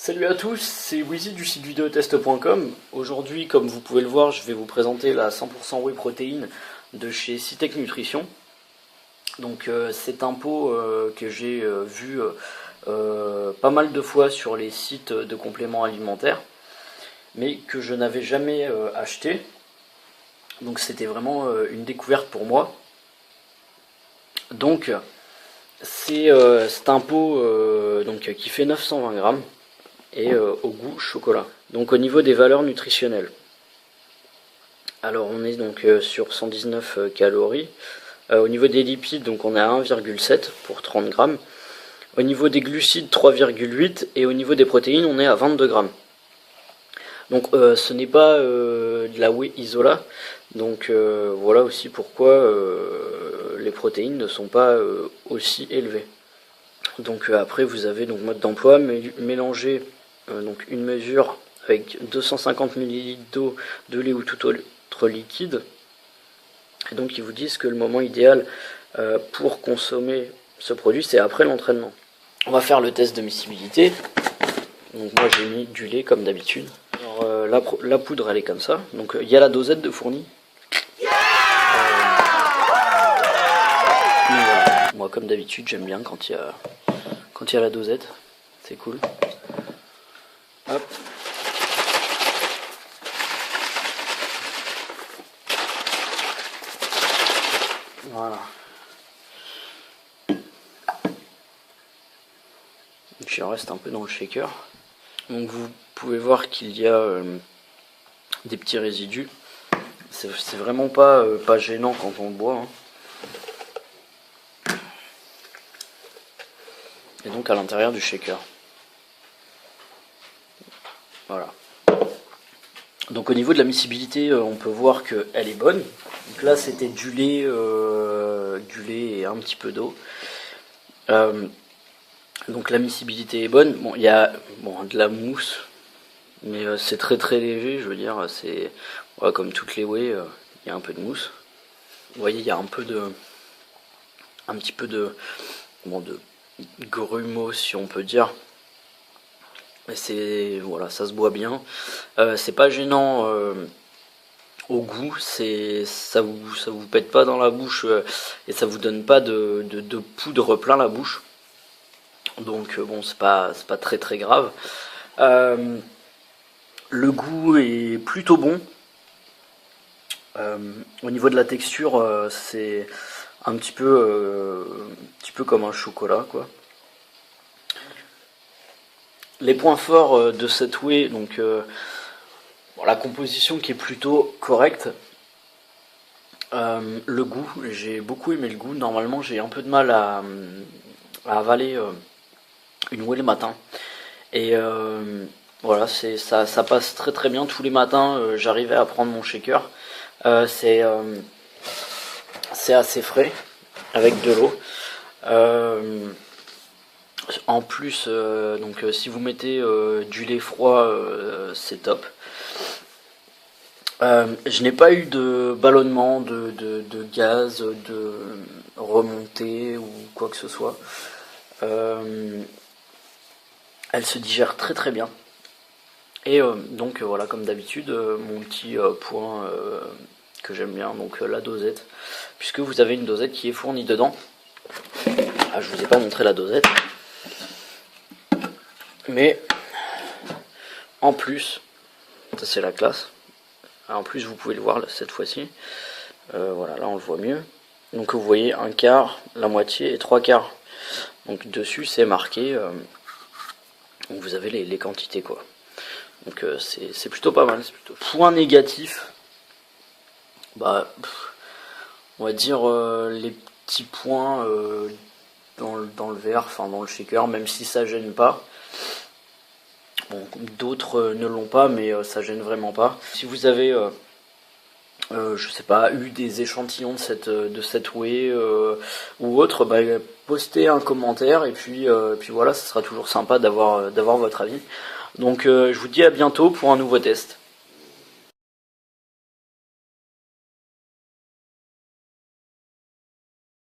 Salut à tous, c'est Wheezy du site videotest.com. Aujourd'hui, comme vous pouvez le voir, je vais vous présenter la 100% whey protéine de chez Citec Nutrition. Donc c'est un pot que j'ai vu pas mal de fois sur les sites de compléments alimentaires, mais que je n'avais jamais acheté. Donc c'était vraiment une découverte pour moi. Donc c'est un pot qui fait 920 grammes. Et au goût chocolat. Donc au niveau des valeurs nutritionnelles, alors on est donc sur 119 calories. Au niveau des lipides, donc on est à 1,7 pour 30 grammes. Au niveau des glucides, 3,8. Et au niveau des protéines, on est à 22 grammes. Donc ce n'est pas de la whey isola. Donc voilà aussi pourquoi les protéines ne sont pas aussi élevées. Donc après vous avez donc mode d'emploi, mélanger donc une mesure avec 250 ml d'eau, de lait ou tout autre liquide. Et donc ils vous disent que le moment idéal pour consommer ce produit, c'est après l'entraînement. On va faire le test de miscibilité. Donc moi j'ai mis du lait comme d'habitude. La poudre elle est comme ça. Donc il y a la dosette de fournie. Voilà. Moi comme d'habitude j'aime bien quand il y a la dosette. C'est cool. Hop. Voilà. Donc il en reste un peu dans le shaker. Donc vous pouvez voir qu'il y a des petits résidus. C'est vraiment pas gênant quand on le boit. Et donc à l'intérieur du shaker. Voilà. Donc au niveau de la miscibilité, on peut voir qu'elle est bonne. Donc là c'était du lait et un petit peu d'eau. Donc la miscibilité est bonne. Bon, il y a de la mousse, mais c'est très très léger. Je veux dire, c'est comme toutes les whey, il y a un peu de mousse. Vous voyez, il y a un petit peu de grumeaux, si on peut dire. Et ça se boit bien. C'est pas gênant au goût, ça vous pète pas dans la bouche et ça vous donne pas de poudre plein la bouche. Donc c'est pas très très grave. Le goût est plutôt bon. Au niveau de la texture, c'est un petit peu comme un chocolat, quoi. Les points forts de cette whey, donc la composition qui est plutôt correcte. Le goût, j'ai beaucoup aimé le goût. Normalement, j'ai un peu de mal à avaler une whey le matin. Et ça passe très très bien tous les matins. J'arrivais à prendre mon shaker. C'est assez frais avec de l'eau. En plus, si vous mettez du lait froid, c'est top. Je n'ai pas eu de ballonnement, de gaz, de remontée ou quoi que ce soit. Elle se digère très très bien. Et voilà, comme d'habitude, mon petit point que j'aime bien, donc la dosette, puisque vous avez une dosette qui est fournie dedans. Je vous ai pas montré la dosette. Mais en plus, ça c'est la classe. En plus, vous pouvez le voir là, cette fois-ci. Voilà, là on le voit mieux. Donc vous voyez un quart, la moitié et trois quarts. Donc dessus c'est marqué. Donc vous avez les quantités quoi. Donc c'est plutôt pas mal. Point négatif. On va dire les petits points dans le verre, enfin dans le shaker, même si ça gêne pas. Bon, d'autres ne l'ont pas, mais ça gêne vraiment pas. Si vous avez, je sais pas, eu des échantillons de cette whey ou autre, postez un commentaire et puis voilà, ce sera toujours sympa d'avoir votre avis. Donc je vous dis à bientôt pour un nouveau test.